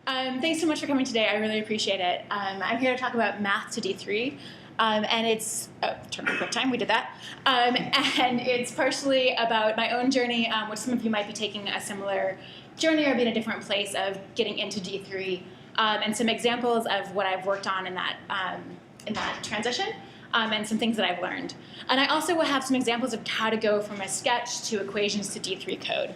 Thanks so much for coming today. I really appreciate it. I'm here to talk about math to D3. And it's, turn on quick time, we did that. And it's partially about my own journey, which some of you might be taking a similar journey or be in a different place of getting into D3, and some examples of what I've worked on in that transition, and some things that I've learned. And I also will have some examples of how to go from a sketch to equations to D3 code.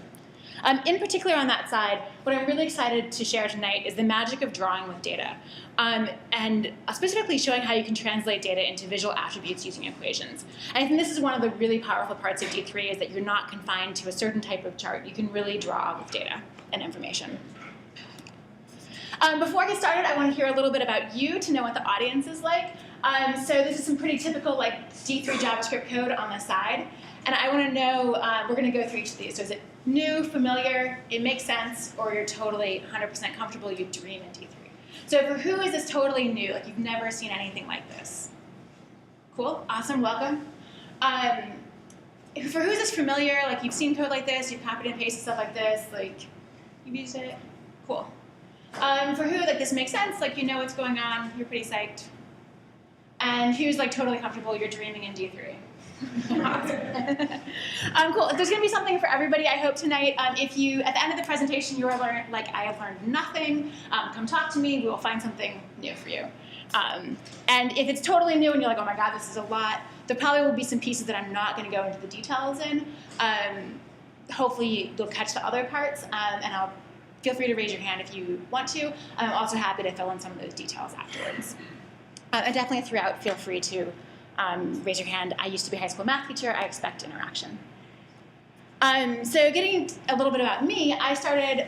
In particular on that side, what I'm really excited to share tonight is the magic of drawing with data, and specifically showing how you can translate data into visual attributes using equations. And I think this is one of the really powerful parts of D3 is that you're not confined to a certain type of chart. You can really draw with data and information. Before I get started, I want to hear a little bit about you to know what the audience is like. So this is some pretty typical D3 JavaScript code on the side. And I want to know, we're going to go through each of these. So is it new, familiar, it makes sense, or you're totally 100% comfortable, you dream in D3? So for who is this totally new, like you've never seen anything like this? Cool, awesome, welcome. For who is this familiar, like you've seen code like this, you've copied and pasted stuff like this, like you've used it? Cool. For who like this makes sense, like you know what's going on, you're pretty psyched. And who's like totally comfortable, you're dreaming in D3? Awesome. Cool. There's going to be something for everybody, I hope, tonight. If you, at the end of the presentation, you are learned, like I have learned nothing, come talk to me. We will find something new for you. And if it's totally new and you're like, oh my God, this is a lot, there probably will be some pieces that I'm not going to go into the details in. Hopefully, you'll catch the other parts, and I'll feel free to raise your hand if you want to. I'm also happy to fill in some of those details afterwards. And definitely throughout, feel free to raise your hand. I used to be a high school math teacher. I expect interaction. So getting a little bit about me, I started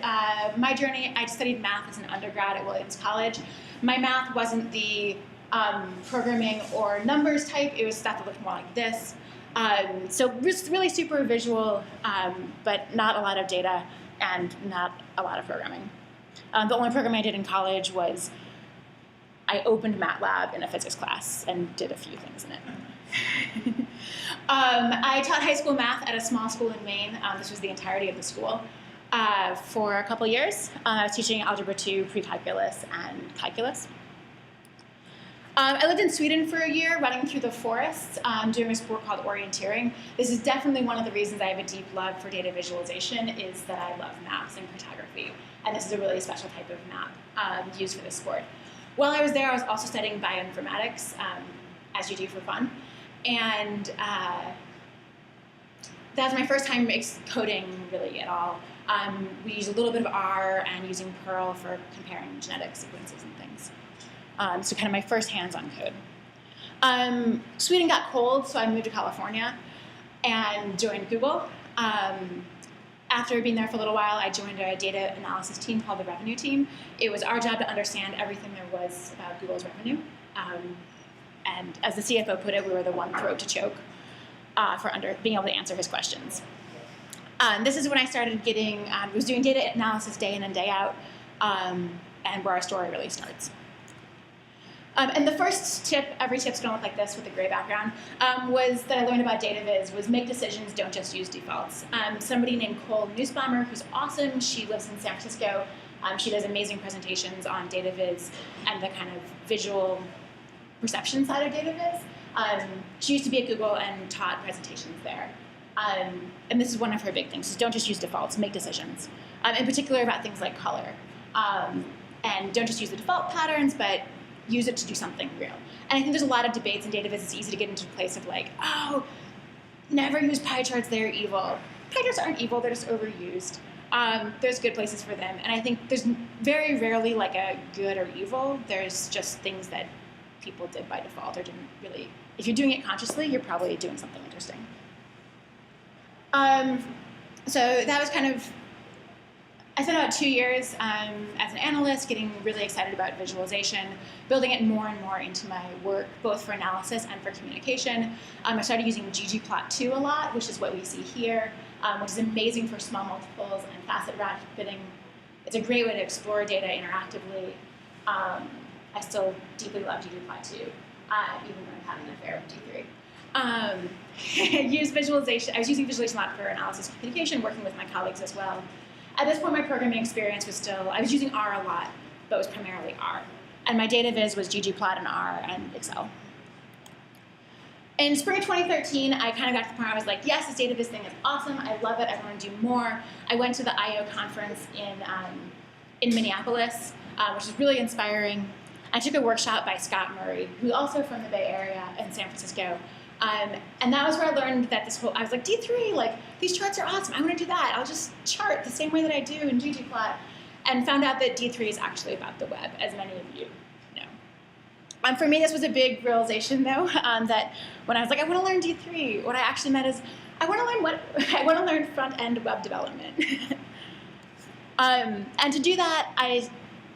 my journey. I studied math as an undergrad at Williams College. My math wasn't the programming or numbers type. It was stuff that looked more like this. So really super visual, but not a lot of data and not a lot of programming. The only programming I did in college was I opened MATLAB in a physics class and did a few things in it. I taught high school math at a small school in Maine. This was the entirety of the school for a couple years. I was teaching Algebra 2, pre-calculus, and calculus. I lived in Sweden for a year, running through the forests, doing a sport called orienteering. This is definitely one of the reasons I have a deep love for data visualization, is that I love maps and cartography. And this is a really special type of map used for this sport. While I was there, I was also studying bioinformatics, as you do for fun. And that was my first time coding, really, at all. We used a little bit of R and using Perl for comparing genetic sequences and things. So kind of my first hands-on code. Sweden got cold, so I moved to California and joined Google. After being there for a little while, I joined a data analysis team called the revenue team. It was our job to understand everything there was about Google's revenue. And as the CFO put it, we were the one throat to choke for being able to answer his questions. This is when I started was doing data analysis day in and day out, and where our story really starts. And the first tip, every tip's gonna look like this with a gray background, was that I learned about data viz, was make decisions, don't just use defaults. Somebody named Cole Nussbaumer, who's awesome, she lives in San Francisco. She does amazing presentations on data viz and the kind of visual perception side of data viz. She used to be at Google and taught presentations there. And this is one of her big things, is don't just use defaults, make decisions. In particular about things like color. And don't just use the default patterns, but use it to do something real. And I think there's a lot of debates in data viz. It's easy to get into a place of like, oh, never use pie charts, they're evil. Pie charts aren't evil, they're just overused. There's good places for them. And I think there's very rarely like a good or evil. There's just things that people did by default or didn't really. If you're doing it consciously, you're probably doing something interesting. So that was kind of, I spent about 2 years as an analyst, getting really excited about visualization, building it more and more into my work, both for analysis and for communication. I started using ggplot2 a lot, which is what we see here, which is amazing for small multiples and facet rapiding. It's a great way to explore data interactively. I still deeply love ggplot2, even when I'm having an affair with D3. Use visualization. I was using visualization a lot for analysis and communication, working with my colleagues as well. At this point, my programming experience was still, I was using R a lot, but was primarily R. And my data viz was ggplot in R and Excel. In spring of 2013, I kind of got to the point where I was like, yes, this data viz thing is awesome. I love it. I want to do more. I went to the I/O conference in Minneapolis, which was really inspiring. I took a workshop by Scott Murray, who's also from the Bay Area in San Francisco. And that was where I learned that I was like, D3, like, these charts are awesome. I want to do that. I'll just chart the same way that I do in ggplot. And found out that D3 is actually about the web, as many of you know. For me, this was a big realization, though, that when I was like, I want to learn D3, what I actually meant is, I want to learn front-end web development. And to do that, I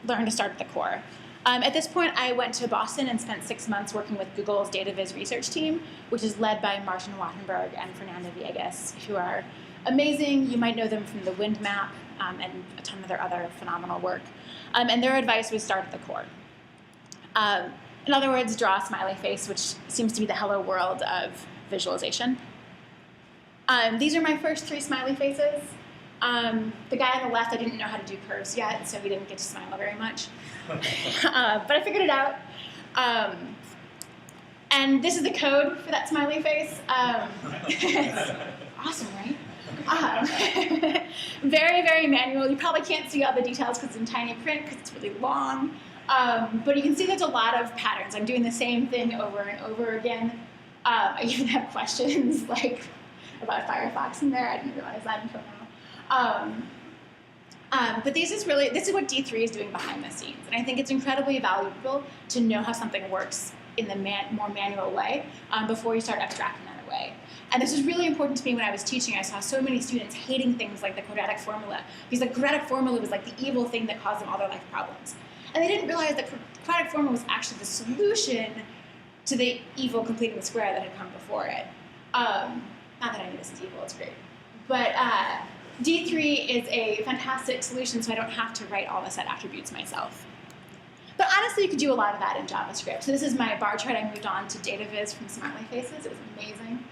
learned to start at the core. At this point, I went to Boston and spent 6 months working with Google's data viz research team, which is led by Martin Wattenberg and Fernando Viegas, who are amazing. You might know them from the Wind Map and a ton of their other phenomenal work. And their advice was start at the core. In other words, draw a smiley face, which seems to be the hello world of visualization. These are my first 3 smiley faces. The guy on the left, I didn't know how to do curves yet, so he didn't get to smile very much. But I figured it out. And this is the code for that smiley face. It's awesome, right? Very, very manual. You probably can't see all the details because it's in tiny print because it's really long. But you can see there's a lot of patterns. I'm doing the same thing over and over again. I even have questions like about Firefox in there. I didn't realize that until now. But this is what D3 is doing behind the scenes. And I think it's incredibly valuable to know how something works in the more manual way before you start abstracting that away. And this was really important to me when I was teaching. I saw so many students hating things like the quadratic formula, because the quadratic formula was like the evil thing that caused them all their life problems. And they didn't realize that quadratic formula was actually the solution to the evil completing the square that had come before it. Not that I knew this is evil, it's great. But D3 is a fantastic solution, so I don't have to write all the set attributes myself. But honestly, you could do a lot of that in JavaScript. So this is my bar chart. I moved on to data viz from smiley faces. It was amazing.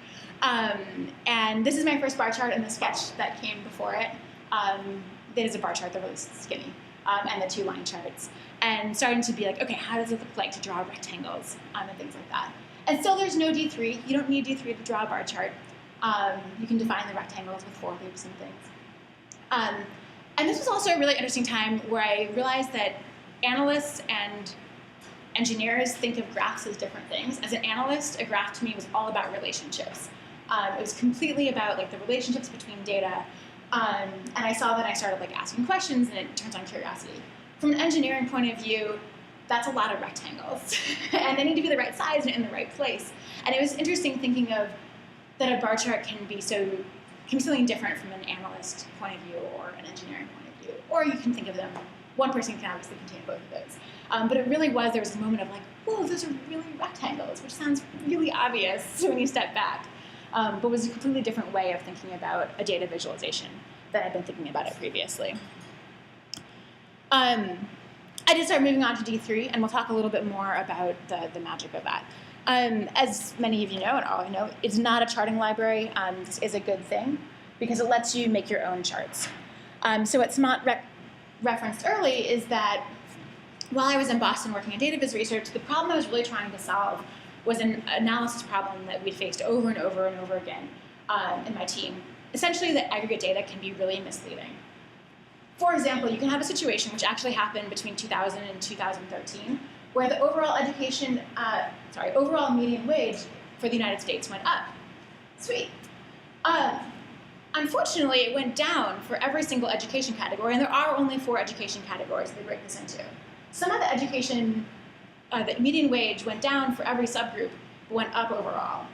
And this is my first bar chart in the sketch that came before it. It is a bar chart, they're really skinny, and the 2 line charts. And starting to be like, okay, how does it look like to draw rectangles and things like that. And still there's no D3. You don't need D3 to draw a bar chart. You can define the rectangles with for loops and things. And this was also a really interesting time where I realized that analysts and engineers think of graphs as different things. As an analyst, a graph to me was all about relationships. It was completely about like the relationships between data. And I saw that I started like asking questions, and it turns on curiosity. From an engineering point of view, that's a lot of rectangles. And they need to be the right size and in the right place. And it was interesting thinking of that a bar chart can be something different from an analyst point of view or an engineering point of view. Or you can think of them, one person can obviously contain both of those. But it really was, there was a moment of like, whoa, those are really rectangles, which sounds really obvious when you step back. But was a completely different way of thinking about a data visualization than I'd been thinking about it previously. I did start moving on to D3, and we'll talk a little bit more about the magic of that. As many of you know, and all of you know, it's not a charting library. This is a good thing because it lets you make your own charts. So what Samant referenced early is that while I was in Boston working in data viz research, the problem I was really trying to solve was an analysis problem that we'd faced over and over and over again in my team. Essentially, the aggregate data can be really misleading. For example, you can have a situation which actually happened between 2000 and 2013, where the overall overall median wage for the United States went up. Sweet. Unfortunately, it went down for every single education category, and there are only 4 education categories that they break this into. Some of the median wage went down for every subgroup, but went up overall.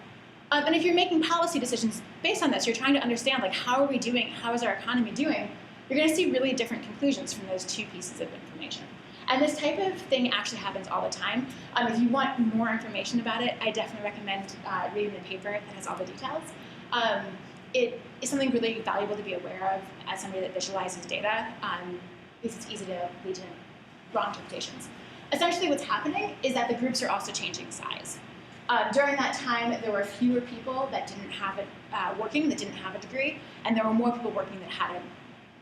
And if you're making policy decisions based on this, you're trying to understand, like, how are we doing, how is our economy doing, you're going to see really different conclusions from those 2 pieces of information. And this type of thing actually happens all the time. If you want more information about it, I definitely recommend reading the paper that has all the details. It is something really valuable to be aware of as somebody that visualizes data, because it's easy to lead to wrong interpretations. Essentially what's happening is that the groups are also changing size. During that time, there were fewer people that didn't have that didn't have a degree, and there were more people working that had a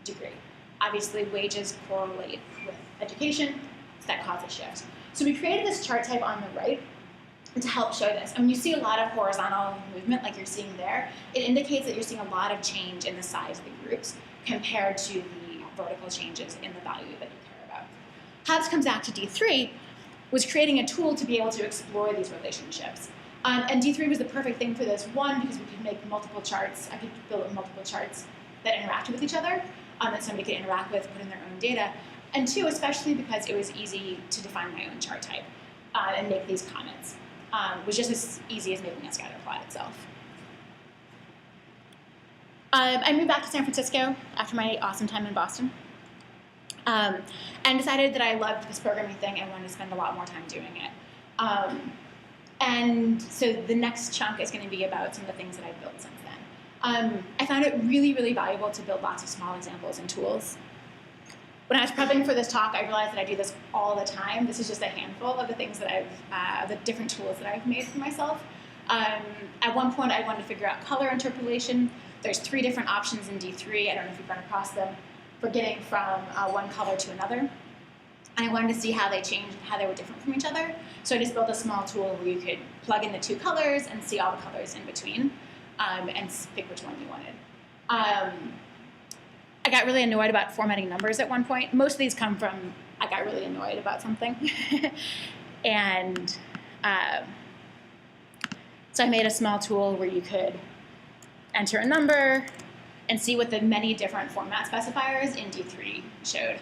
degree. Obviously, wages correlate with education, that cause a shift. So we created this chart type on the right to help show this. And when you see a lot of horizontal movement like you're seeing there, it indicates that you're seeing a lot of change in the size of the groups compared to the vertical changes in the value that you care about. How this comes back to D3 was creating a tool to be able to explore these relationships. And D3 was the perfect thing for this, one, because we could make multiple charts. I could build multiple charts that interacted with each other, that somebody could interact with, put in their own data. And two, especially because it was easy to define my own chart type and make these comments. Was just as easy as making a scatter plot itself. I moved back to San Francisco after my awesome time in Boston, and decided that I loved this programming thing and wanted to spend a lot more time doing it. And so the next chunk is going to be about some of the things that I've built since then. I found it really, really valuable to build lots of small examples and tools. When I was prepping for this talk, I realized that I do this all the time. This is just a handful of the things that the different tools that I've made for myself. At one point, I wanted to figure out color interpolation. There's 3 different options in D3. I don't know if you've run across them for getting from one color to another. And I wanted to see how they changed and how they were different from each other. So I just built a small tool where you could plug in the 2 colors and see all the colors in between and pick which one you wanted. I got really annoyed about formatting numbers at one point. Most of these come from I got really annoyed about something. And so I made a small tool where you could enter a number and see what the many different format specifiers in D3 showed.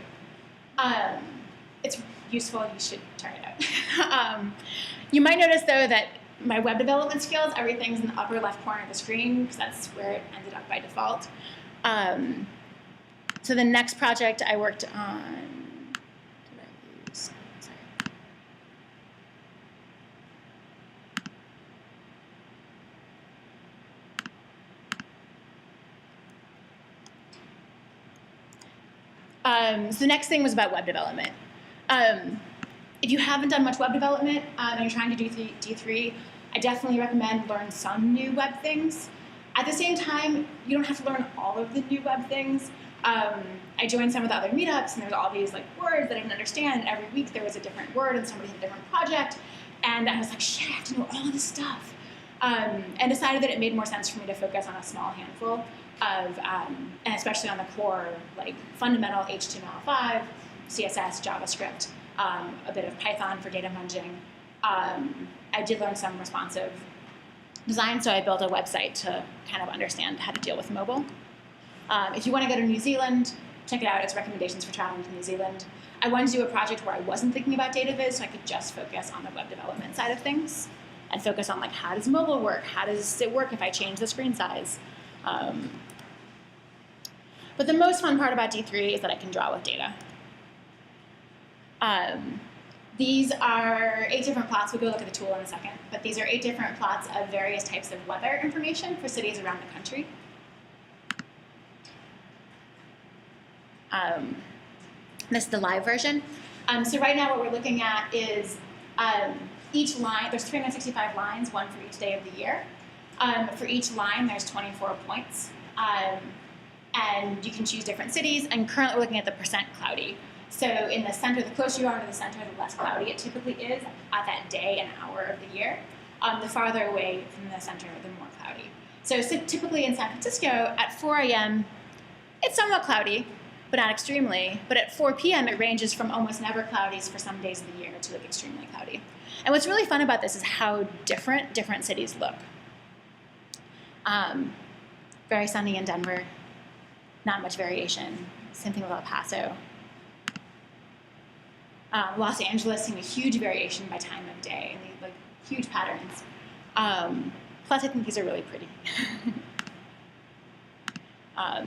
It's useful, you should try it out. You might notice, though, that my web development skills, everything's in the upper left corner of the screen, because that's where it ended up by default. So the next project I worked on, did I use? Sorry. So the next thing was about web development. If you haven't done much web development and you're trying to do D3, I definitely recommend learn some new web things. At the same time, you don't have to learn all of the new web things. I joined some of the other meetups, and there's all these words that I didn't understand, and every week there was a different word, and somebody had a different project, and I was like, shit, I have to know all of this stuff. And decided that it made more sense for me to focus on a small handful of, and especially on the core, fundamental HTML5, CSS, JavaScript, a bit of Python for data munging. I did learn some responsive design, so I built a website to kind of understand how to deal with mobile. If you want to go to New Zealand, check it out. It's recommendations for traveling to New Zealand. I wanted to do a project where I wasn't thinking about data viz, so I could just focus on the web development side of things and focus on how does mobile work? How does it work if I change the screen size? But the most fun part about D3 is that I can draw with data. These are 8 different plots. We'll go look at the tool in a second. But these are 8 different plots of various types of weather information for cities around the country. This is the live version. So right now what we're looking at is each line, there's 365 lines, one for each day of the year. For each line, there's 24 points. And you can choose different cities. And currently we're looking at the percent cloudy. So in the center, the closer you are to the center, the less cloudy it typically is at that day and hour of the year. The farther away from the center, the more cloudy. So typically in San Francisco, at 4 a.m., it's somewhat cloudy, but not extremely. But at 4 p.m., it ranges from almost never cloudy for some days of the year to extremely cloudy. And what's really fun about this is how different cities look. Very sunny in Denver, not much variation. Same thing with El Paso. Los Angeles, seeing a huge variation by time of day, and huge patterns. Plus, I think these are really pretty.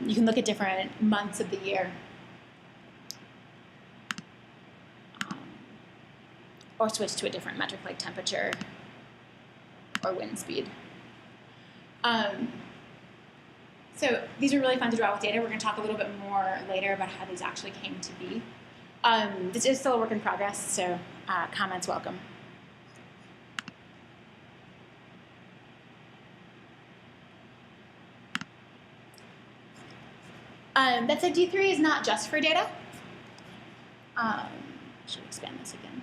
You can look at different months of the year. Or switch to a different metric like temperature or wind speed. So these are really fun to draw with data. We're going to talk a little bit more later about how these actually came to be. This is still a work in progress, so comments welcome. That said, D3 is not just for data. Should we expand this again.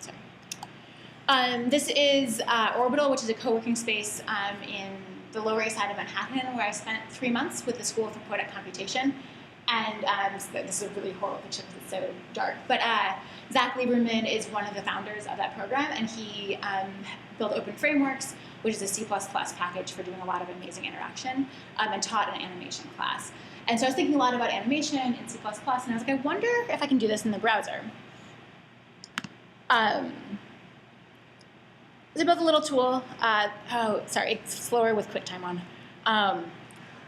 Sorry. This is Orbital, which is a co-working space in the Lower East Side of Manhattan, where I spent 3 months with the School for Poetic Computation. And this is a really horrible picture because it's so dark. But Zach Lieberman is one of the founders of that program, and he built Open Frameworks, which is a C++ package for doing a lot of amazing interaction, and taught an animation class. And so I was thinking a lot about animation in C++, and I was like, I wonder if I can do this in the browser. I built a little tool, it's slower with QuickTime on,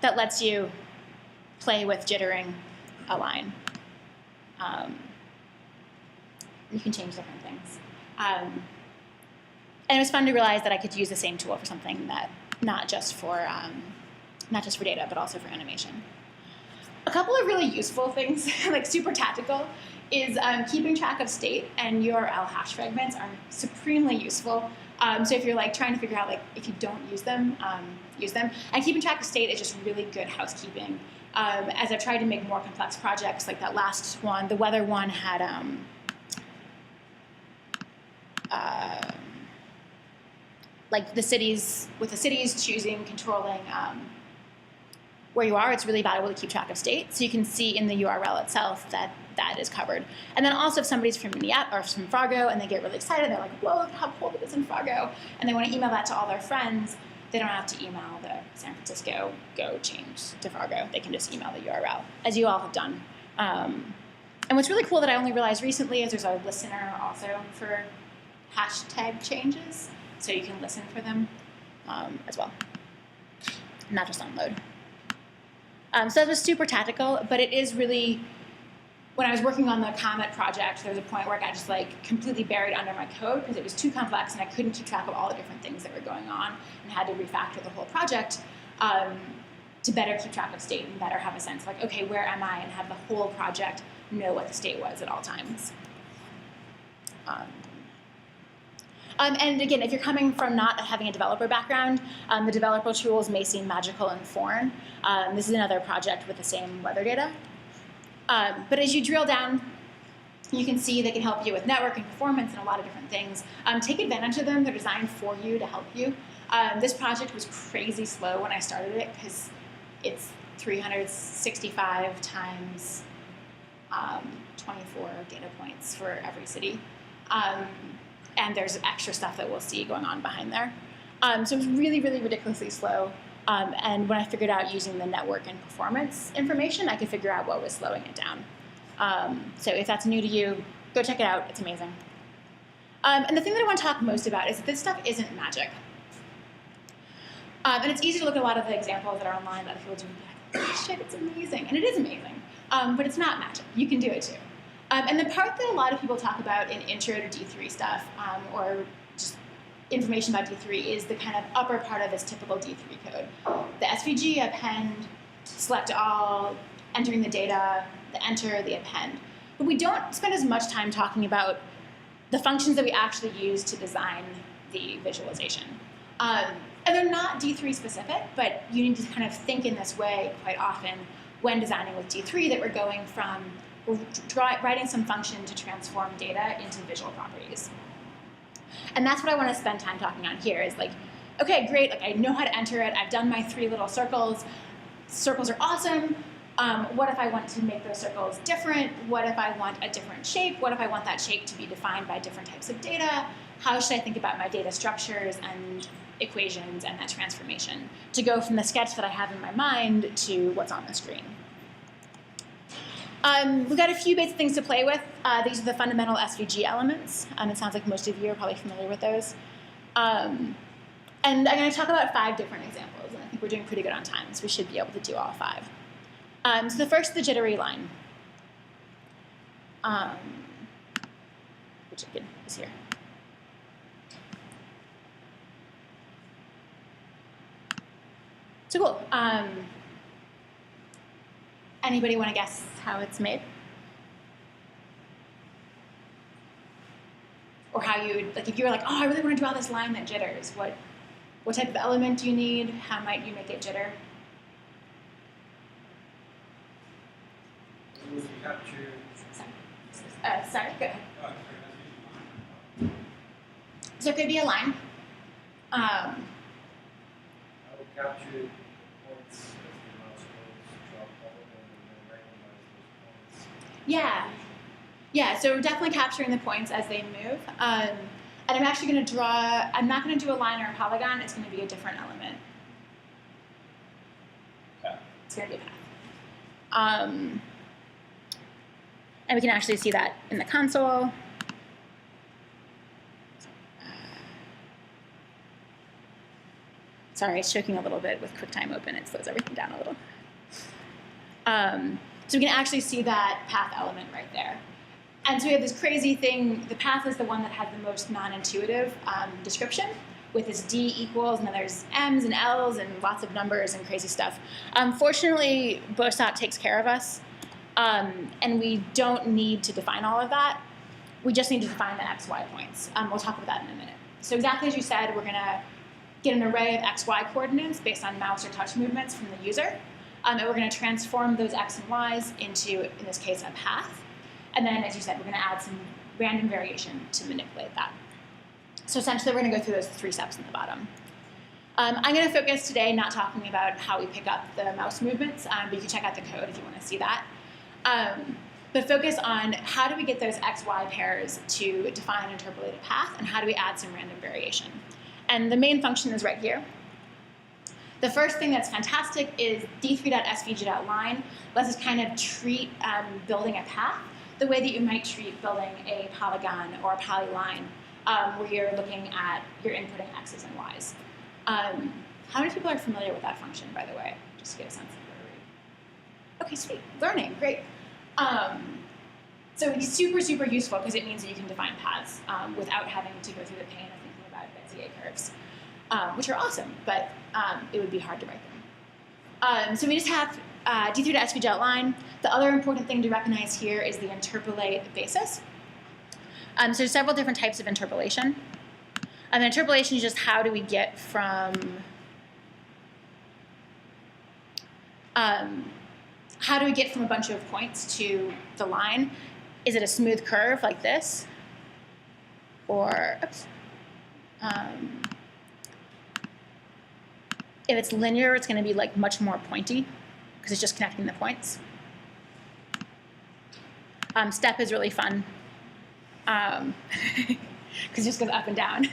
that lets you play with jittering a line. You can change different things. And it was fun to realize that I could use the same tool for something that not just for data, but also for animation. A couple of really useful things, like super tactical, is keeping track of state and URL hash fragments are supremely useful. So if you're like trying to figure out like if you don't use them, use them. And keeping track of state is just really good housekeeping. As I've tried to make more complex projects, like that last one, the weather one had like the cities choosing, controlling where you are. It's really valuable to keep track of state, so you can see in the URL itself that that is covered. And then also if somebody's from Minneapolis or from Fargo and they get really excited, they're like, whoa, look how cold it is in Fargo, and they want to email that to all their friends, they don't have to email the San Francisco, go change to Fargo. They can just email the URL, as you all have done. And what's really cool that I only realized recently is there's a listener also for hashtag changes, so you can listen for them as well, not just on load. So that was super tactical, but it is really, when I was working on the Comet project, there was a point where I got just like completely buried under my code because it was too complex and I couldn't keep track of all the different things that were going on and had to refactor the whole project to better keep track of state and better have a sense of like, okay, where am I, and have the whole project know what the state was at all times. And again, if you're coming from not having a developer background, the developer tools may seem magical and foreign. This is another project with the same weather data. But as you drill down, you can see they can help you with network and performance and a lot of different things. Take advantage of them. They're designed for you to help you. This project was crazy slow when I started it because it's 365 times 24 data points for every city. And there's extra stuff that we'll see going on behind there. So it was really, really ridiculously slow. And when I figured out using the network and performance information, I could figure out what was slowing it down. So if that's new to you, go check it out. It's amazing. And the thing that I want to talk most about is that this stuff isn't magic. And it's easy to look at a lot of the examples that are online that people do and be like, oh, shit, it's amazing. And it is amazing. But it's not magic. You can do it too. And the part that a lot of people talk about in intro to D3 stuff, or just information about D3, is the kind of upper part of this typical D3 code. The SVG, append, select all, entering the data, the enter, the append. But we don't spend as much time talking about the functions that we actually use to design the visualization. And they're not D3 specific, but you need to kind of think in this way quite often when designing with D3, that we're going from writing some function to transform data into visual properties. And that's what I want to spend time talking on here is like, okay, great, like I know how to enter it. I've done my 3 little circles. Circles are awesome. What if I want to make those circles different? What if I want a different shape? What if I want that shape to be defined by different types of data? How should I think about my data structures and equations and that transformation to go from the sketch that I have in my mind to what's on the screen? We've got a few basic things to play with. These are the fundamental SVG elements. It sounds like most of you are probably familiar with those. And I'm going to talk about 5 different examples, and I think we're doing pretty good on time, so we should be able to do all 5. So the first, the jittery line, which again is here. So cool. Anybody want to guess how it's made? Or how you would, like if you were like, oh, I really want to draw this line that jitters, what type of element do you need? How might you make it jitter? Sorry, go ahead. So it could be a line. I will capture points as the mouse goes, drop polygon, and then randomize those points. Yeah. Yeah, so we're definitely capturing the points as they move. And I'm actually going to draw, I'm not going to do a line or a polygon, it's going to be a different element. Path. It's going to be a path. And we can actually see that in the console. Sorry, it's choking a little bit with QuickTime open. It slows everything down a little. So we can actually see that path element right there. And so we have this crazy thing. The path is the one that has the most non-intuitive description with this D equals, and then there's M's and L's and lots of numbers and crazy stuff. Fortunately, Bostock takes care of us, and we don't need to define all of that. We just need to define the X, Y points. We'll talk about that in a minute. So exactly as you said, we're going to get an array of X, Y coordinates based on mouse or touch movements from the user. And we're going to transform those X and Y's into, in this case, a path. And then, as you said, we're going to add some random variation to manipulate that. So essentially, we're going to go through those 3 steps in the bottom. I'm going to focus today not talking about how we pick up the mouse movements, but you can check out the code if you want to see that. But focus on how do we get those X, Y pairs to define and interpolate a path, and how do we add some random variation. And the main function is right here. The first thing that's fantastic is d3.svg.line lets us kind of treat building a path the way that you might treat building a polygon or a polyline, where you're looking at, you're inputting X's and Y's. How many people are familiar with that function, by the way? Just to get a sense of where we're. Okay, sweet. Learning, great. So it's super, super useful because it means that you can define paths without having to go through the pain of thinking about Bezier curves, which are awesome, but it would be hard to write them. So we just have d3.svg.line. The other important thing to recognize here is the interpolate basis. So there's several different types of interpolation. Interpolation is just how do we get from a bunch of points to the line? Is it a smooth curve like this? Or, oops. If it's linear, it's going to be like much more pointy because it's just connecting the points. Step is really fun because it just goes up and down.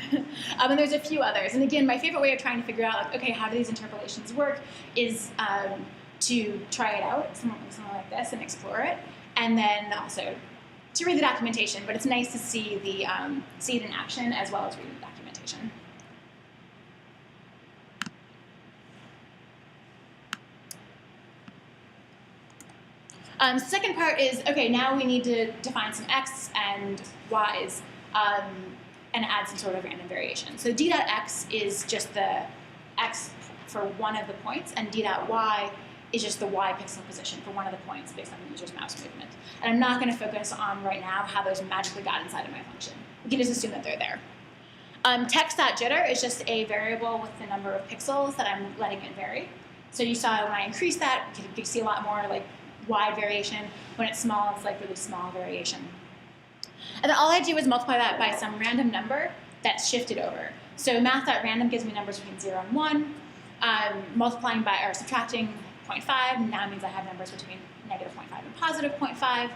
And there's a few others. And again, my favorite way of trying to figure out, like, okay, how do these interpolations work is to try it out, something like this, and explore it, and then also to read the documentation. But it's nice to see see it in action as well as read the documentation. The second part is, okay, now we need to define some X and Y's and add some sort of random variation. So d.x is just the X for one of the points, and d.y is just the Y pixel position for one of the points based on the user's mouse movement. And I'm not going to focus on right now how those magically got inside of my function. We can just assume that they're there. Text.jitter is just a variable with the number of pixels that I'm letting it vary. So you saw when I increase that, you can see a lot more like wide variation. When it's small, it's like really small variation. And then all I do is multiply that by some random number that's shifted over. So math.random gives me numbers between 0 and 1. Multiplying by or subtracting 0.5 now means I have numbers between negative 0.5 and positive 0.5.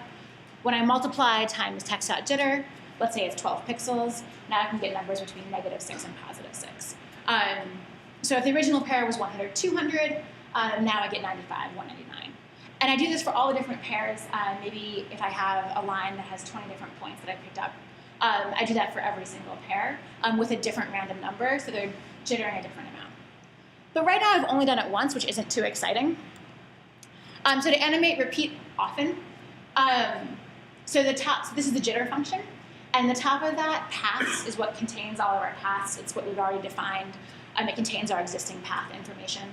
When I multiply times text.jitter, let's say it's 12 pixels, now I can get numbers between negative 6 and positive 6. So if the original pair was 100, 200, now I get 95, 199. And I do this for all the different pairs. Maybe if I have a line that has 20 different points that I picked up, I do that for every single pair with a different random number, so they're jittering a different amount. But right now I've only done it once, which isn't too exciting. So to animate, repeat often. So this is the jitter function. And the top of that, paths, is what contains all of our paths. It's what we've already defined. It contains our existing path information.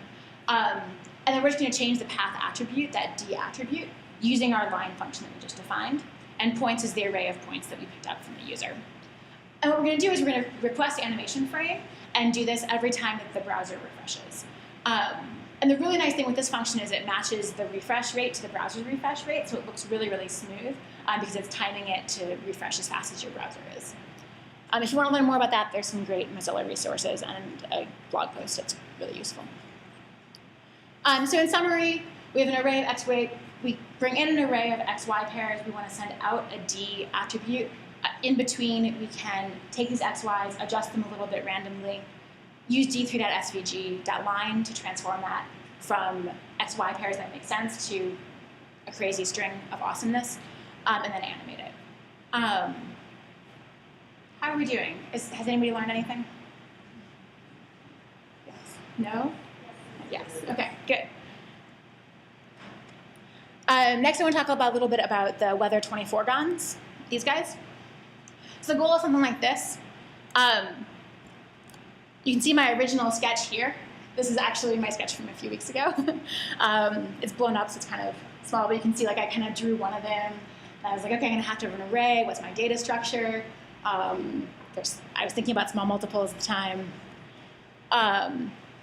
And then we're just going to change the path attribute, that D attribute, using our line function that we just defined. And points is the array of points that we picked up from the user. And what we're going to do is we're going to request animation frame and do this every time that the browser refreshes. And the really nice thing with this function is it matches the refresh rate to the browser's refresh rate, so it looks really, really smooth. because it's timing it to refresh as fast as your browser is. If you want to learn more about that, there's some great Mozilla resources and a blog post that's really useful. So in summary, we have an array of XY. We bring in an array of XY pairs. We want to send out a D attribute. In between, we can take these XYs, adjust them a little bit randomly, use d3.svg.line to transform that from XY pairs that make sense to a crazy string of awesomeness, and then animate it. How are we doing? Has anybody learned anything? Yes. No? Yes. Okay, good. Next, I want to talk about a little bit about the weather 24 gons, these guys. So the goal is something like this. You can see my original sketch here. This is actually my sketch from a few weeks ago. It's blown up, so it's kind of small, but you can see like I kind of drew one of them. And I was like, okay, I'm going to have to have an array. What's my data structure? I was thinking about small multiples at the time.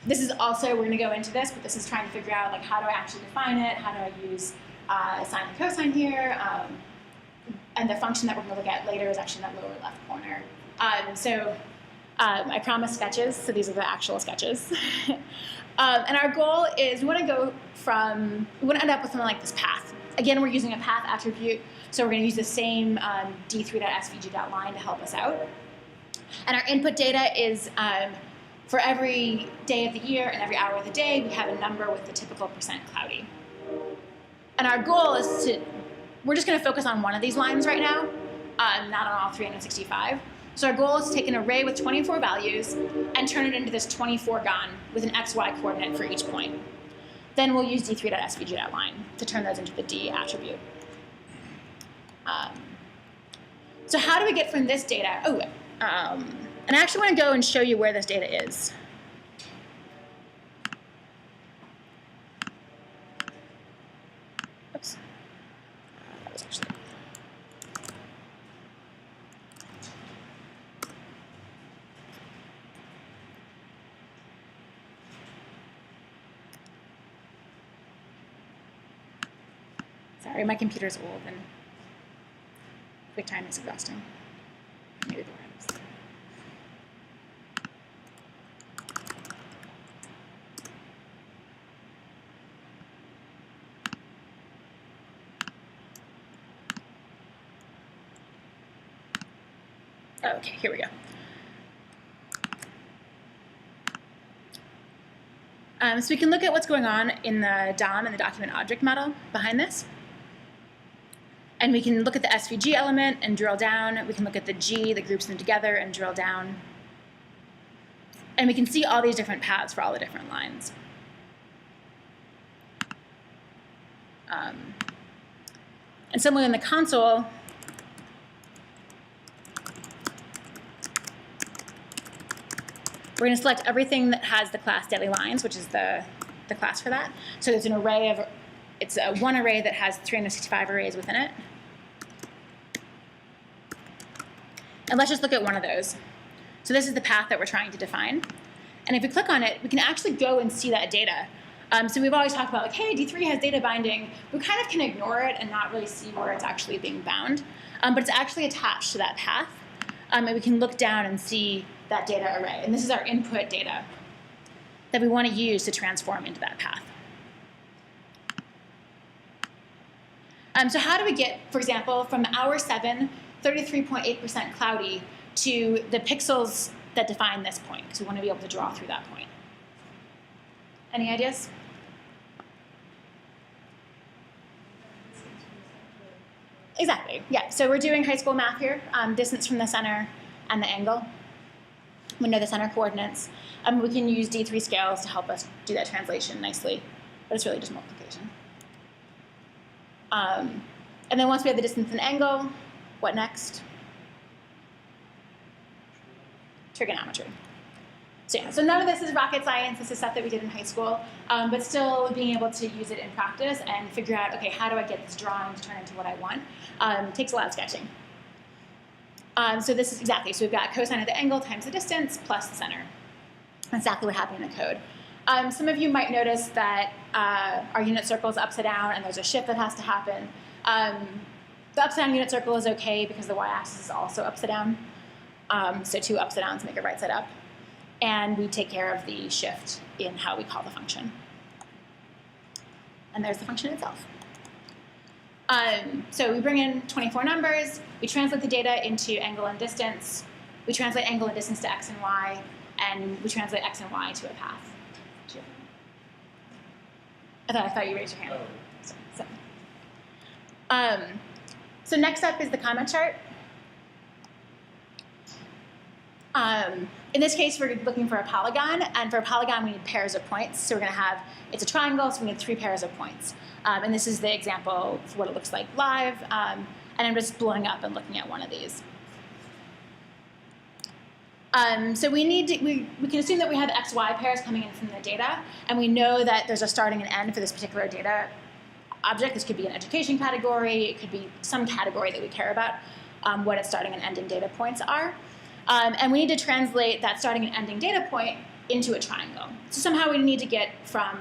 This is also, we're going to go into this, but this is trying to figure out like how do I actually define it? How do I use sine and cosine here? And the function that we're going to look at later is actually in that lower left corner. I promised sketches, so these are the actual sketches. And our goal is we want to end up with something like this path. Again, we're using a path attribute, so we're going to use the same d3.svg.line to help us out. And our input data is for every day of the year and every hour of the day, we have a number with the typical % cloudy. And our goal is we're just going to focus on one of these lines right now, not on all 365. So our goal is to take an array with 24 values and turn it into this 24 gon with an XY coordinate for each point. Then we'll use d3.svg.line to turn those into the D attribute. So how do we get from this data? And I actually want to go and show you where this data is. Oops. That was actually... Sorry, my computer's old and QuickTime is exhausting. Maybe the rest. Okay, here we go. So we can look at what's going on in the DOM and the document object model behind this. And we can look at the SVG element and drill down. We can look at the G that groups them together and drill down. And we can see all these different paths for all the different lines. And similarly in the console, we're going to select everything that has the class daily lines, which is the class for that. So there's an array of, it's one array that has 365 arrays within it. And let's just look at one of those. So this is the path that we're trying to define. And if we click on it, we can actually go and see that data. So we've always talked about like, hey, D3 has data binding. We kind of can ignore it and not really see where it's actually being bound. But it's actually attached to that path. And we can look down and see that data array. And this is our input data that we want to use to transform into that path. So how do we get, for example, from hour 7, 33.8% cloudy to the pixels that define this point? Because we want to be able to draw through that point. Any ideas? Exactly, yeah. So we're doing high school math here, distance from the center and the angle. We know the center coordinates. We can use D3 scales to help us do that translation nicely, but it's really just multiplication. And then once we have the distance and angle, what next? Trigonometry. So yeah, so none of this is rocket science. This is stuff that we did in high school, but still being able to use it in practice and figure out, okay, how do I get this drawing to turn into what I want? Takes a lot of sketching. So this is exactly, so we've got cosine of the angle times the distance plus the center. That's exactly what happened in the code. Some of you might notice that our unit circle is upside down and there's a shift that has to happen. The upside down unit circle is okay because the y-axis is also upside down. So 2 upside downs make it right side up. And we take care of the shift in how we call the function. And there's the function itself. So we bring in 24 numbers. We translate the data into angle and distance. We translate angle and distance to x and y. And we translate x and y to a path. I thought you raised your hand. So next up is the Comet chart. In this case, we're looking for a polygon, and for a polygon, we need pairs of points. So we're going to have, it's a triangle, so we need 3 pairs of points. And this is the example for what it looks like live. And I'm just blowing up and looking at one of these. So we can assume that we have x, y pairs coming in from the data, and we know that there's a starting and end for this particular data object. This could be an education category. It could be some category that we care about, what its starting and ending data points are. And we need to translate that starting and ending data point into a triangle. So somehow we need to get from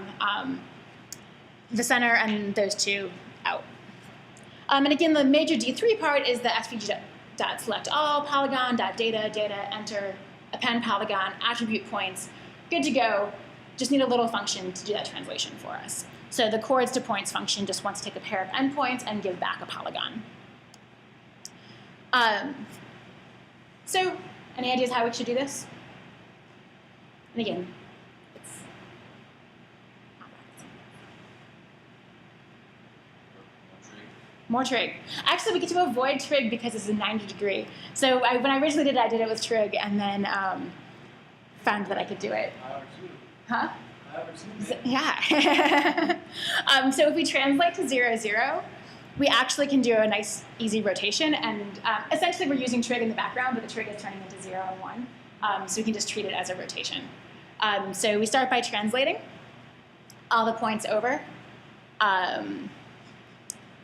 the center and those 2 out. And again, the major D3 part is the svg.select all, polygon.data, data, enter, append polygon, attribute points. Good to go. Just need a little function to do that translation for us. So the chords to points function just wants to take a pair of endpoints and give back a polygon. So any ideas how we should do this? And again, it's not rocket science. More trig. Actually, we get to avoid trig because it's a 90 degree. So when I originally did it, I did it with trig, and then found that I could do it. Huh? Yeah. So if we translate to 0, 0, we actually can do a nice, easy rotation. And essentially, we're using trig in the background, but the trig is turning into 0 and 1. So we can just treat it as a rotation. So we start by translating all the points over.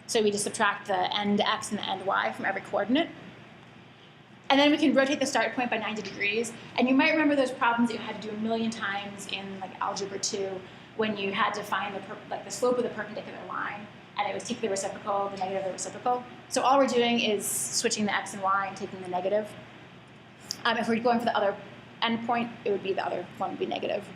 So we just subtract the end x and the end y from every coordinate. And then we can rotate the start point by 90 degrees. And you might remember those problems that you had to do a million times in like Algebra 2 when you had to find the slope of the perpendicular line. And it was take the reciprocal, the negative, the reciprocal. So all we're doing is switching the x and y and taking the negative. If we're going for the other endpoint, it would be the other one would be negative.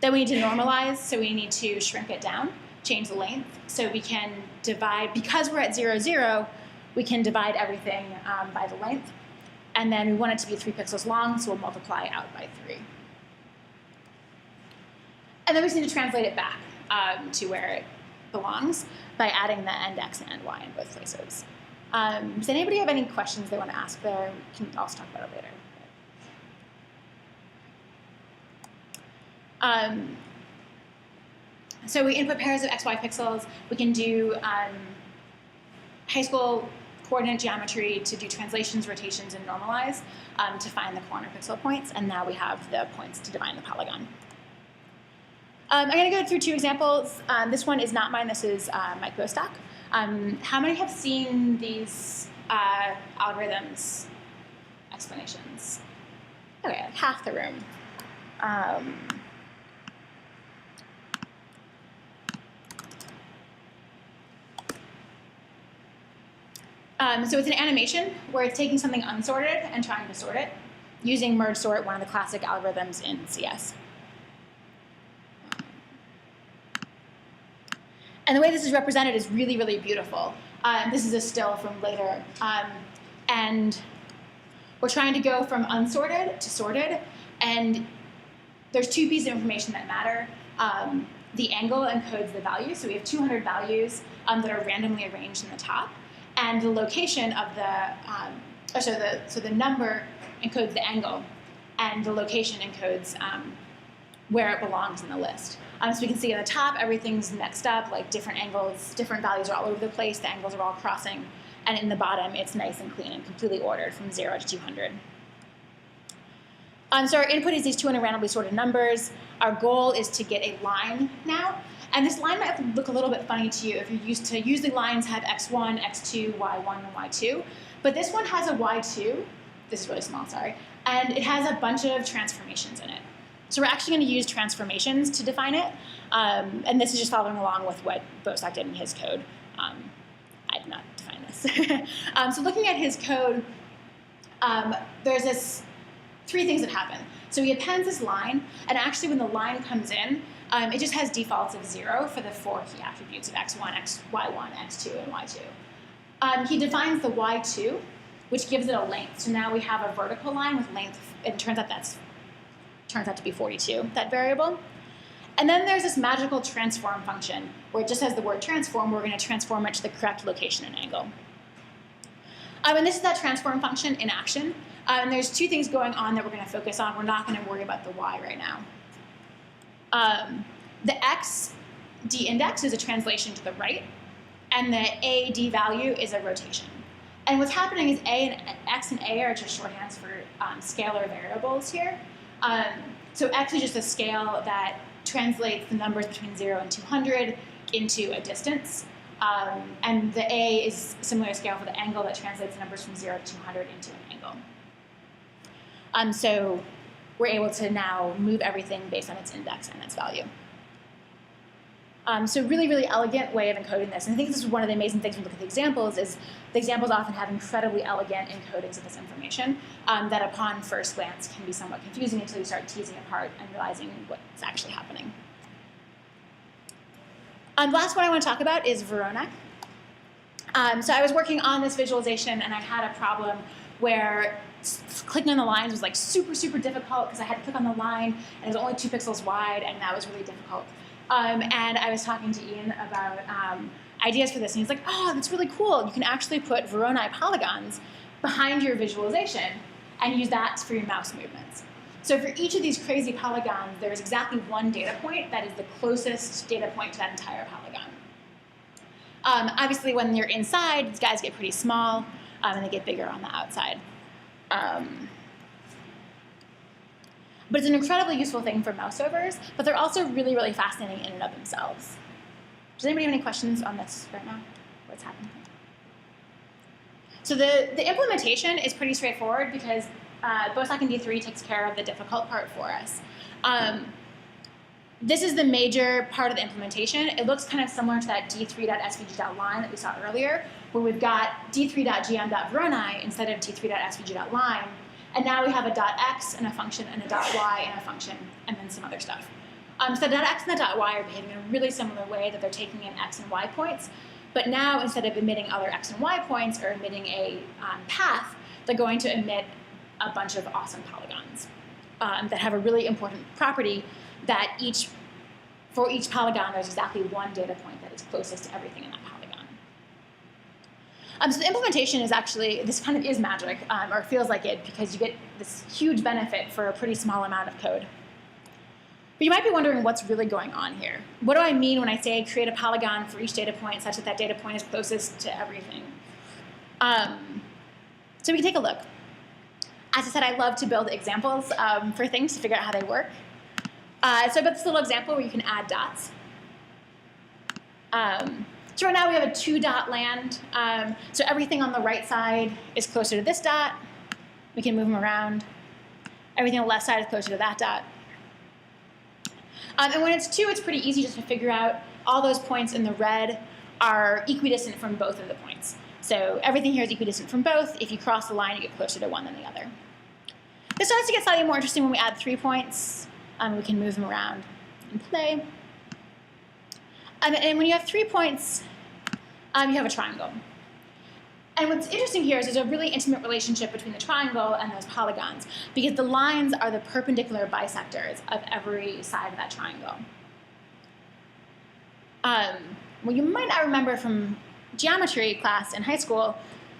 Then we need to normalize, so we need to shrink it down, change the length. So we can divide, because we're at 0, 0, we can divide everything by the length. And then we want it to be 3 pixels long, so we'll multiply out by 3. And then we just need to translate it back to where it belongs by adding the end x and end y in both places. Does anybody have any questions they want to ask there? We can also talk about it later. So we input pairs of xy pixels. We can do high school coordinate geometry to do translations, rotations, and normalize to find the corner pixel points. And now we have the points to define the polygon. I'm going to go through 2 examples. This one is not mine. This is Mike Bostock. How many have seen these algorithms explanations? Okay, like half the room. So it's an animation where it's taking something unsorted and trying to sort it using merge sort, one of the classic algorithms in CS. And the way this is represented is really, really beautiful. This is a still from later. And we're trying to go from unsorted to sorted. And there's 2 pieces of information that matter. The angle encodes the value. So we have 200 values that are randomly arranged in the top. And the location of the, so the number encodes the angle. And the location encodes where it belongs in the list. So we can see at the top, everything's mixed up, like different angles, different values are all over the place, the angles are all crossing. And in the bottom, it's nice and clean and completely ordered from 0 to 200. So our input is these 200 randomly sorted numbers. Our goal is to get a line now. And this line might look a little bit funny to you if you're used to, usually lines have x1, x2, y1, and y2. But this one has a y2, this is really small, sorry, and it has a bunch of transformations in it. So we're actually going to use transformations to define it. And this is just following along with what Bostock did in his code. I did not define this. So looking at his code, there's three things that happen. So he appends this line, and actually when the line comes in, it just has defaults of 0 for the 4 key attributes of x1, y1, x2, and y2. He defines the y2, which gives it a length. So now we have a vertical line with length. It turns out to be 42, that variable. And then there's this magical transform function, where it just has the word transform. We're going to transform it to the correct location and angle. And this is that transform function in action. And there's two things going on that we're going to focus on. We're not going to worry about the y right now. The x d index is a translation to the right, and the a d value is a rotation. And what's happening is x and a are just shorthands for scalar variables here. So x is just a scale that translates the numbers between 0 and 200 into a distance. And the a is a similar scale for the angle that translates the numbers from 0 to 200 into an angle. So we're able to now move everything based on its index and its value. So really, really elegant way of encoding this. And I think this is one of the amazing things when we look at the examples is the examples often have incredibly elegant encodings of this information that upon first glance can be somewhat confusing until you start teasing apart and realizing what's actually happening. The last one I want to talk about is Voronoi. So I was working on this visualization, and I had a problem where clicking on the lines was like super, super difficult because I had to click on the line, and it was only 2 pixels wide, and that was really difficult. And I was talking to Ian about ideas for this, and he's like, oh, that's really cool. You can actually put Voronoi polygons behind your visualization and use that for your mouse movements. So for each of these crazy polygons, there's exactly one data point that is the closest data point to that entire polygon. Obviously, when you're inside, these guys get pretty small, and they get bigger on the outside. But it's an incredibly useful thing for mouse overs, but they're also really, really fascinating in and of themselves. Does anybody have any questions on this right now? What's happening? So the implementation is pretty straightforward because Bosak and D3 takes care of the difficult part for us. This is the major part of the implementation. It looks kind of similar to that d3.svg.line that we saw earlier, where we've got d3.gm.voronoi instead of d3.svg.line. And now we have a .x and a function and a .y and a function and then some other stuff. So the .x and the .y are behaving in a really similar way that they're taking in x and y points. But now instead of emitting other x and y points or emitting a path, they're going to emit a bunch of awesome polygons that have a really important property that for each polygon there's exactly one data point that is closest to everything in that polygon. So the implementation is actually, this kind of is magic, or feels like it, because you get this huge benefit for a pretty small amount of code. But you might be wondering what's really going on here. What do I mean when I say create a polygon for each data point such that that data point is closest to everything? So we can take a look. As I said, I love to build examples for things to figure out how they work. So I built this little example where you can add dots. So right now we have a 2-dot land. So everything on the right side is closer to this dot. We can move them around. Everything on the left side is closer to that dot. And when it's 2, it's pretty easy just to figure out all those points in the red are equidistant from both of the points. So everything here is equidistant from both. If you cross the line, you get closer to one than the other. This starts to get slightly more interesting when we add 3 points. We can move them around and play. And when you have 3 points, you have a triangle. And what's interesting here is there's a really intimate relationship between the triangle and those polygons, because the lines are the perpendicular bisectors of every side of that triangle. What you might not remember from geometry class in high school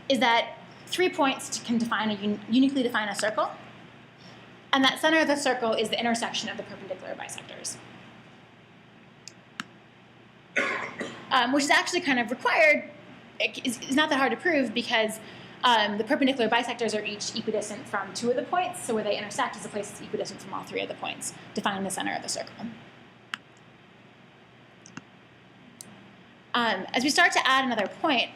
is that 3 points can uniquely define a circle, and that center of the circle is the intersection of the perpendicular bisectors. Which is actually kind of required. It's not that hard to prove because the perpendicular bisectors are each equidistant from 2 of the points, so where they intersect is a place that's equidistant from all 3 of the points, defining the center of the circle. As we start to add another point,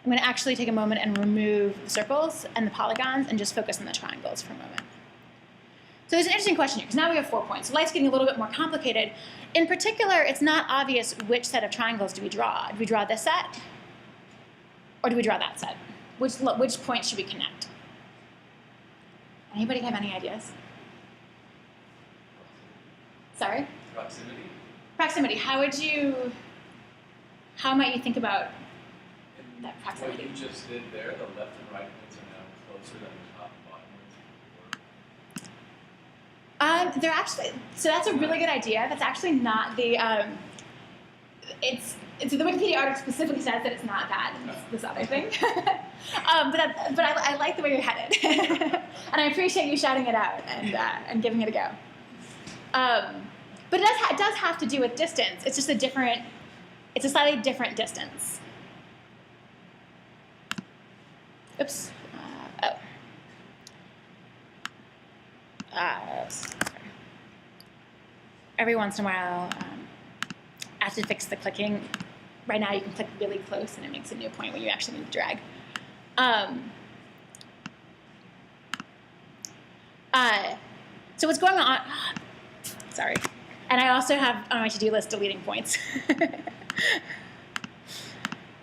I'm going to actually take a moment and remove the circles and the polygons and just focus on the triangles for a moment. So there's an interesting question here, because now we have 4 points. So life's getting a little bit more complicated. In particular, it's not obvious which set of triangles do we draw. Do we draw this set? Or do we draw that set? Which point should we connect? Anybody have any ideas? Sorry? Proximity. Proximity. How might you think about And that proximity? what you just did there, the left and right points are now closer than the top and bottom ones. They're actually, so that's a really good idea. That's actually not the, it's the Wikipedia article specifically says that it's not that, it's this other thing. but I like the way you're headed. And I appreciate you shouting it out and giving it a go. But it does have to do with distance. It's just it's a slightly different distance. Oops. Sorry. Every once in a while, I have to fix the clicking. Right now, you can click really close, and it makes a new point when you actually need to drag. So what's going on? Sorry. And I also have on my to-do list deleting points.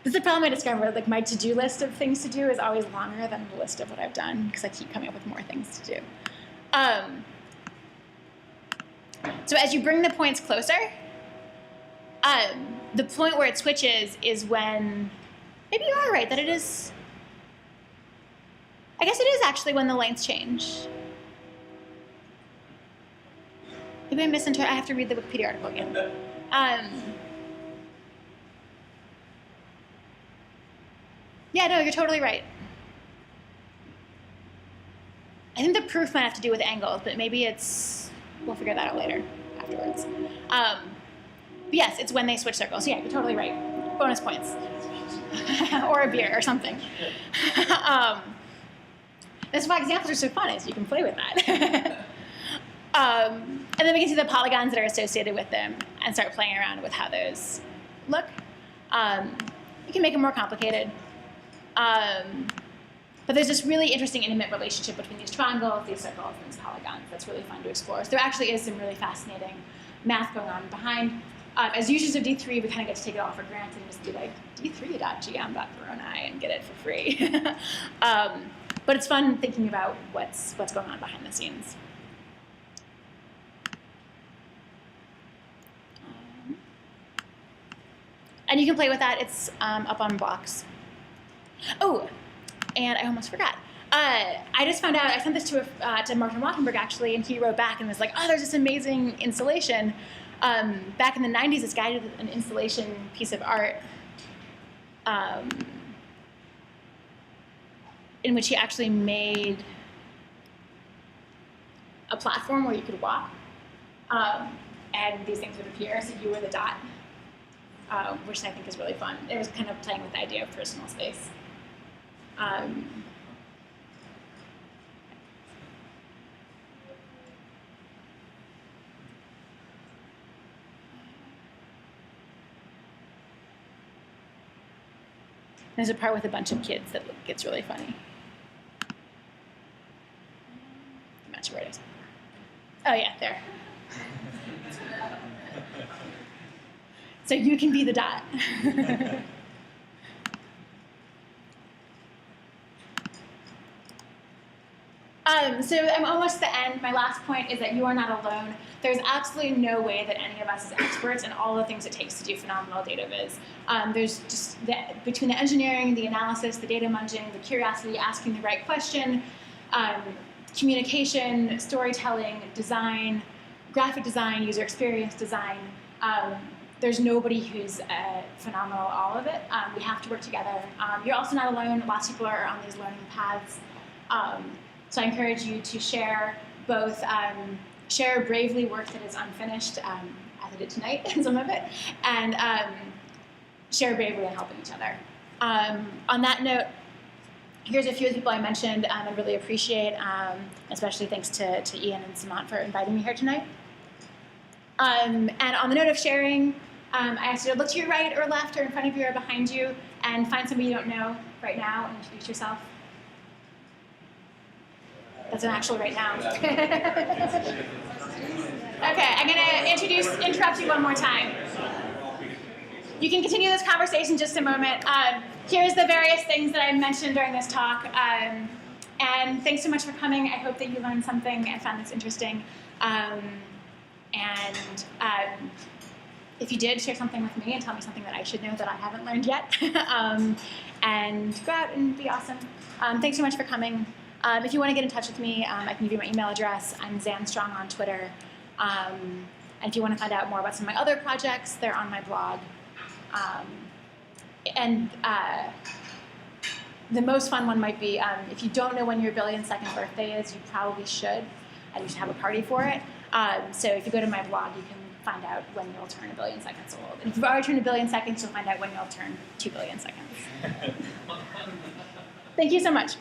This is the problem I discovered. Like, my to-do list of things to do is always longer than the list of what I've done because I keep coming up with more things to do. So as you bring the points closer, the point where it switches is when, maybe you are right that it is, I guess it is actually when the lengths change. Maybe I misinterpreted, I have to read the Wikipedia article again. Yeah, no, you're totally right. I think the proof might have to do with angles, but maybe we'll figure that out later, afterwards. But yes, it's when they switch circles. Yeah, you're totally right. Bonus points. Or a beer or something. That's why examples are so fun, is you can play with that. And then we can see the polygons that are associated with them and start playing around with how those look. You can make them more complicated. But there's this really interesting intimate relationship between these triangles, these circles, and these polygons that's really fun to explore. So there actually is some really fascinating math going on behind. As users of D3, we kind of get to take it all for granted and just be like, d3.gm.veroni and get it for free. But it's fun thinking about what's going on behind the scenes. And you can play with that. It's up on blocks. Oh, and I almost forgot. I just found out, I sent this to Martin Wattenberg, actually, and he wrote back and was like, oh, there's this amazing installation. Back in the 90s, this guy did an installation piece of art in which he actually made a platform where you could walk, and these things would appear, so you were the dot, which I think is really fun. It was kind of playing with the idea of personal space. There's a part with a bunch of kids that gets really funny. I'm not sure where it is. Oh yeah, there. So you can be the dot. So I'm almost at the end. My last point is that you are not alone. There's absolutely no way that any of us is experts in all the things it takes to do phenomenal data viz. There's just, between the engineering, the analysis, the data munging, the curiosity, asking the right question, communication, storytelling, design, graphic design, user experience design. There's nobody who's phenomenal at all of it. We have to work together. You're also not alone. Lots of people are on these learning paths. So I encourage you to share both, share bravely work that is unfinished, as I did tonight, some of it, and share bravely in helping each other. On that note, here's a few of the people I mentioned I really appreciate, especially thanks to Ian and Samant for inviting me here tonight. And on the note of sharing, I asked you to look to your right or left or in front of you or behind you and find somebody you don't know right now and introduce yourself. That's an actual right now. Okay, I'm going to interrupt you one more time. you can continue this conversation just a moment. Here's the various things that I mentioned during this talk. And thanks so much for coming. I hope that you learned something and found this interesting. If you did, share something with me and tell me something that I should know that I haven't learned yet. And go out and be awesome. Thanks so much for coming. If you want to get in touch with me, I can give you my email address. I'm Zan Armstrong on Twitter. And if you want to find out more about some of my other projects, they're on my blog. The most fun one might be, if you don't know when your billion-second birthday is, you probably should, and you should have a party for it. So if you go to my blog, you can find out when you'll turn 1 billion seconds old. And if you've already turned 1 billion seconds, you'll find out when you'll turn 2 billion seconds. Thank you so much.